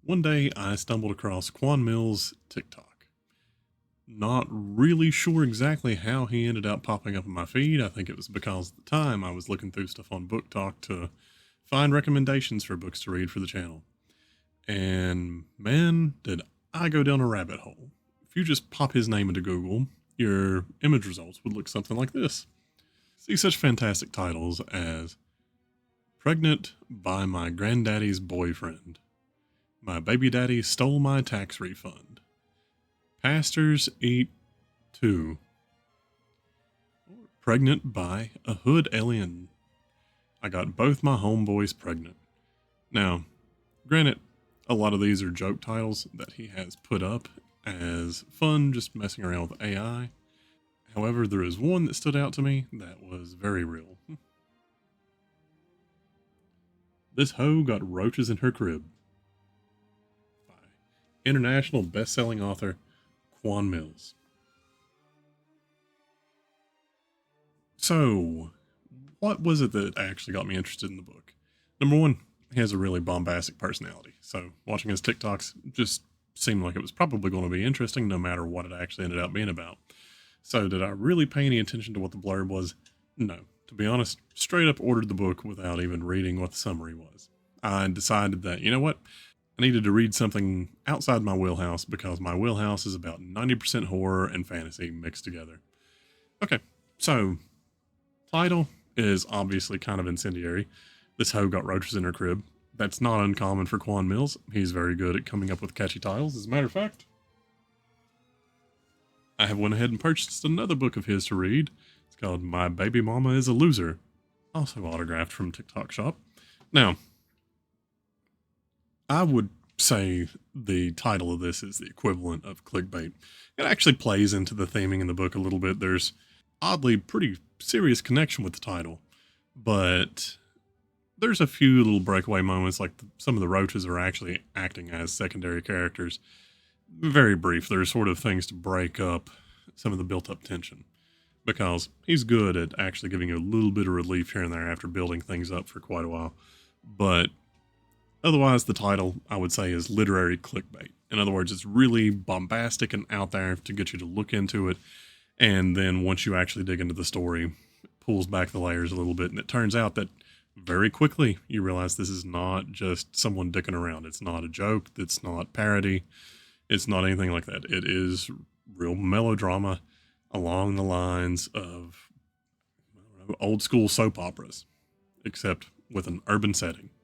One day I stumbled across Quan Millz' TikTok. Not really sure exactly how he ended up popping up in my feed. I think it was because at the time I was looking through stuff on Book Talk to find recommendations for books to read for the channel. And man, did I go down a rabbit hole. If you just pop his name into Google, your image results would look something like this. See such fantastic titles as Pregnant by My Granddaddy's Boyfriend, My Baby Daddy Stole My Tax Refund, Pastors Eat 2, or Pregnant by a Hood Alien. I got both my homeboys pregnant. Now, granted, a lot of these are joke titles that he has put up as fun, just messing around with AI. However, there is one that stood out to me that was very real. This hoe got roaches in her crib. By international best-selling author Quan Millz. So, what was it that actually got me interested in the book? Number one, he has a really bombastic personality. So, watching his TikToks just seemed like it was probably going to be interesting no matter what it actually ended up being about. So, did I really pay any attention to what the blurb was? No. To be honest, straight up ordered the book without even reading what the summary was. I decided that, you know what? I needed to read something outside my wheelhouse because my wheelhouse is about 90% horror and fantasy mixed together. Okay, so title is obviously kind of incendiary. This hoe got roaches in her crib. That's not uncommon for Quan Millz. He's very good at coming up with catchy titles. As a matter of fact, I have went ahead and purchased another book of his to read. It's called My Baby Mama is a Loser, also autographed from TikTok Shop. Now, I would say the title of this is the equivalent of clickbait. It actually plays into the theming in the book a little bit. There's oddly pretty serious connection with the title, but there's a few little breakaway moments, like some of the roaches are actually acting as secondary characters. Very brief. There's sort of things to break up some of the built up tension because he's good at actually giving you a little bit of relief here and there after building things up for quite a while. But otherwise, the title, I would say, is literary clickbait. In other words, it's really bombastic and out there to get you to look into it. And then once you actually dig into the story, it pulls back the layers a little bit. And it turns out that very quickly you realize this is not just someone dicking around. It's not a joke. It's not parody. It's not anything like that. It is real melodrama along the lines of old school soap operas, except with an urban setting.